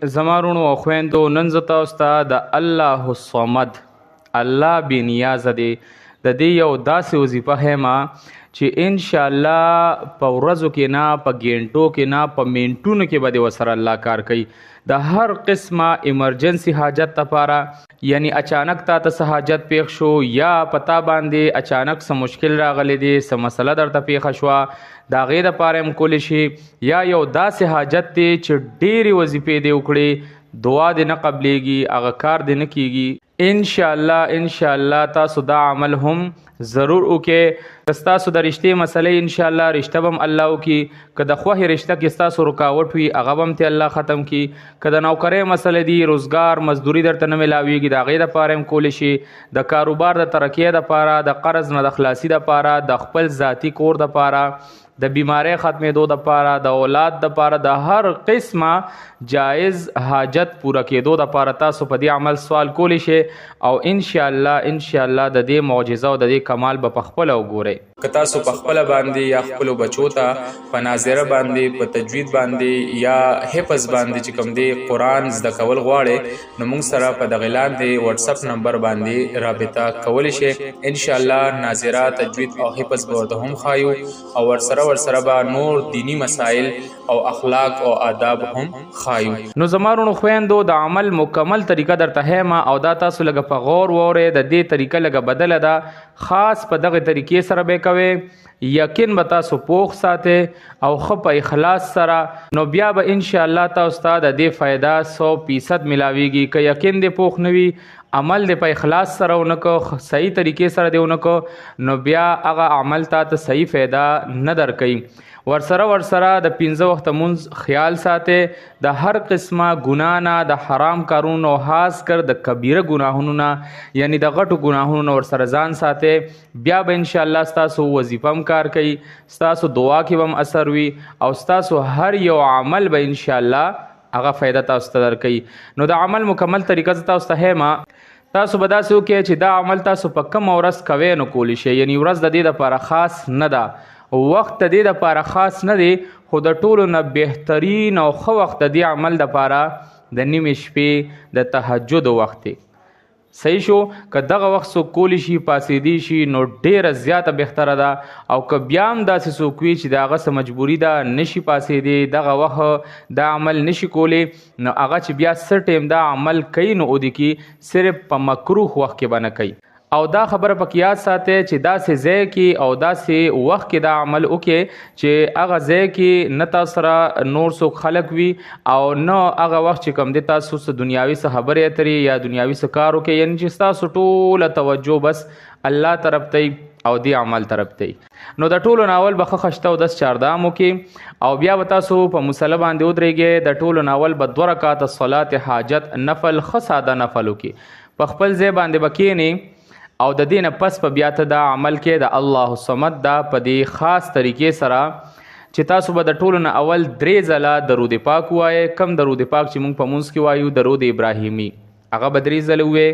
زمارونو او خويندو نن زه تاسو ته د الله الصمد الله بې نیازه دی د دې یو داسې وظیفه هیمه چې انشاءالله په ورځو کې نه په ګینټو کې نه په منټونو کې به د ورسره الله کار کوي د هر قسمه ایمرجنسي حاجت لپاره یعنی اچانک تا ته څه حاجت پیښ شو یا پتا باندې اچانک څه مشکل راغلی دی څه مسله درته پیښه شوه د هغې دپاره هم کولی شي یا یو داسې حاجت دی چې ډېرې وظیفې دې وکړې دعا دې نه قبلیږي هغه کار دې نه کیږي انشاءالله تاسو دا عمل هم ضرور وکړئ که ستاسو د رشتې مسلې انشاءالله رشته به هم الله وکړي که د خوښې رشته کې ستاسو رکاوټ وي هغه به هم ته الله ختم کړي که د نوکرۍ مسلې دي روزګار مزدوري درته نه میلاویږي د هغې دپاره هم کولی شي د کاروبار د ترقۍ دپاره د قرض نه د خلاصي دپاره د خپل ذاتي کور دپاره د بیماری ختمېدو دپاره د اولاد دپاره د هر قسمه جایز حاجت پوره کېدو دپاره تاسو په دې عمل سوال کولی شئ او انشاءالله د دې معجزه او د دې کمال به پخپله وګورئ که تاسو پخپله باندې یا خپلو بچو ته په ناظره باندې په تجوید باندې یا حفظ باندې چې کوم دی قرآن زده کول غواړئ نو موږ سره په دغې لاندې وټساپ نمبر باندې رابطه کولی شئ انشاءالله ناظره تجوید او حفظ به ورته هم ښایو او ورسره به نور دینی مسائل او اخلاق او آداب هم ښایو نو زمارونو خویندو د عمل مکمل طریقه درته هیمه او دا تاسو لږه په غور واورئ د دې طریقه لږه بدله ده خاص په دغې طریقې سره به کوئ یقین به تاسو پوخ ساتئ او ښه په اخلاص سره نو بیا به انشاءالله تاسو ته د دې فایده 100% میلاویږي که یقین دې پوخ نه وي عمل دې په اخلاص سره ونکو صحیح طریقې سره دې ونکو نو بیا هغه عمل ته صحیح فایده نه درکوي ورسره د 15 وخت مونځ خیال ساتئ د هر قسمه ګناه نه د حرام کارونو خاص کر د کبیره ګناهونو نه یعنی د غټو ګناهونو نه ورسره ځان ساتئ بیا به انشاءالله ستاسو وظیفه هم کار کوي ستاسو دعا کې به هم اثر وي او ستاسو هر یو عمل به انشاءالله هغه فایده تاسو ته درکوي نو د عمل مکمل طریقه زه تاسو ته هیمه تاسو به داسې وکړئ چې دا عمل تاسو په کومه ورځ کوئ نو کولی شئ یعنی ورځ د دې دپاره خاص نه ده وخت د دې دپاره خاص نه دی خو د ټولو نه بهترین او ښه وخت د دې عمل دپاره د نیمې شپې د تهجد وخت دی صحیح شو که دغه وخت څوک کولی شي پاسېدی شي نو ډیره زیاته بهتره ده او که بیا هم داسې څوک وي چې د هغه څه مجبوري ده نشي پاسېدی دغه وخت دا عمل نشي کولی نو هغه چې بیا څه ټیم دا عمل کوي نو ودې کې صرف په مکروه وخت کې به نه کوي او دا خبره پکې یاد ساتئ چې داسې ځای کې او داسې وخت کې دا عمل وکړئ چې هغه ځای کې نه تاسو سره نور څوک خلک وي او نه هغه وخت چې کوم دی تاسو څه دنیاوي څه خبرې اترې یا دنیاوي څه کار وکړئ یعنې چې ستاسو ټوله توجه بس الله طرف ته او دی عمل طرف ته نو د ټولو ناول به ښه خشته او 10 چاردام وکړي او بیا به تاسو په مصله باندې ودرېږئ د ټولو ناول به 2 رکعاته صلات حاجت نفل ښه ساده نفل وکړي په خپل ځای باندې به کښېنئ او د دې نه پس په بیا ته دا عمل کې د الله الصمد دا په دې خاص طریقې سره چې تاسو به د ټولو نه اول 3 ځله درود پاک ووایئ کم درود پاک چې موږ په مونځ کې وایو درود ابراهیمي هغه به 3 ځله ووایئ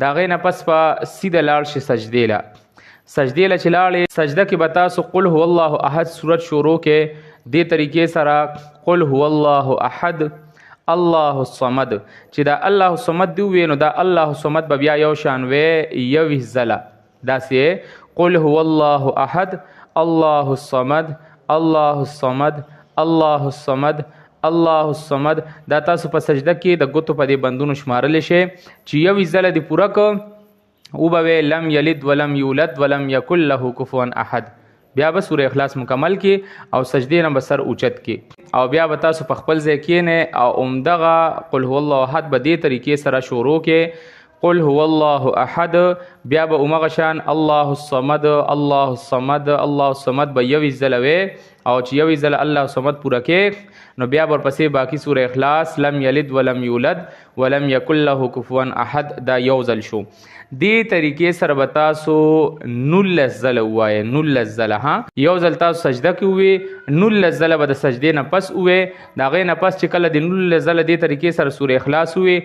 د هغې نه پس په سیده لاړ شئ سجدې له چې لاړې سجده کې به تاسو قل هو الله احد صورت شروع کې دې طریقې سره قل هو الله احد الله الصمد چې دا الله الصمد دی وی نو دا الله الصمد به بیا یو شان وی 21 ځله داسې قل هو الله احد الله الصمد الله الصمد الله الصمد الله الصمد دا تاسو په سجده کې د ګوتو په دې بندونو شمارلی شئ چې 21 ځله دې پوره کړه او به لم یلد ولم یولد ولم یکن له کفوا احد بیا به سوره اخلاص مکمل کې او سجدې نه به سر اوچت کې او بیا به تاسو په خپل ځای کښېنئ او عمدغه قل هو الله احد به دې طریقې سره شروع کې قل هو الله احد بیا به همغه شان الله الصمد الله الصمد الله الصمد به 21 ځله وی او چې 21 ځله الله الصمد پوره کې نو بیا ورپسې باقي سوره اخلاص لم یلد ولم یولد ولم یکن له کفوا احد دا یو ځل شو دې طریقې سره به تاسو 19 ځله ووایئ 19 ځله ها یو ځل تاسو سجده کې ووایئ 19 ځله به د سجدې نه پس ووایئ د هغې نه پس چې کله د 19 ځله دې طریقې سره سوره اخلاص ووایئ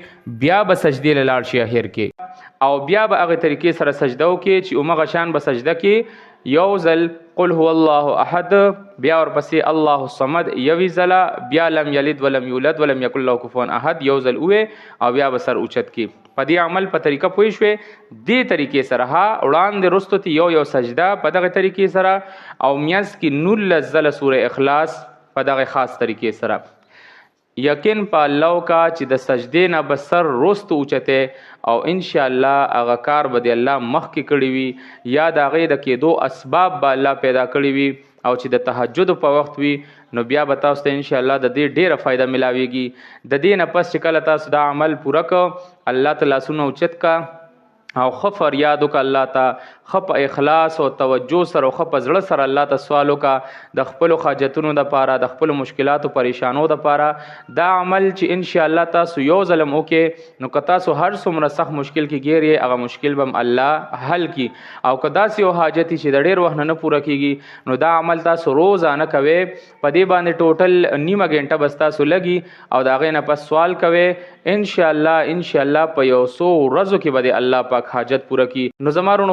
بیا به سجدې له لاړ شئ اخر کې او بیا به هغې طریقې سره سجده وکړئ چې همغه شان به سجده کې یو ځل قل هو الله احد، بیا ورپسې الله الصمد یوی ځله، بیا لم یلد ولم یولد ولم یکن له کفوا احد یو ځل وې او بیا به سر اوچت کی. په دې عمل په طریقه پوه شوې. دې طریقې سره وړاندې رستو تی یو سجده په دغه طریقې سره او میانس کې 19 ځله سوره اخلاص په دغه خاص طریقې سره. یقین په الله کا چې د سجدې نه به سر رستو اوچته او ان شاء الله هغه کار به د الله مخ کې کړی وي یا د هغې د کېدو اسباب به الله پیدا کړی وي او چې د تهجد په وخت وي نو بیا به تاسو ته ان شاء الله د دې ډیره فایده ملاویږي. د دې نه پس چې کله تاسو دا عمل پوره کړو الله تعالی سونه اوچت کا او خف فریاد وکړه الله ته، خپ اخلاص او توجه سره او خپ زړه سره الله ته سوال وکړه د خپل حاجتونو د پاره، د خپل مشکلاتو پریشانو د پاره. دا عمل چې ان شاء الله تاسو یو ظلم وکې نو که تاسو هر څومره سخت مشکل کې ګیری هغه مشکل بم الله حل کی. او که داسې یو حاجت چې د ډیر وخت نه پوره کیږي نو دا عمل تاسو روزانه کوئ. په دې باندې ټوټل نیمه غنټه بس تاسو لګي او دا غې نه پس سوال کوئ. ان شاء الله په یو 100 ورځو کې به الله پاک حاجت پوره کی. نو زمارو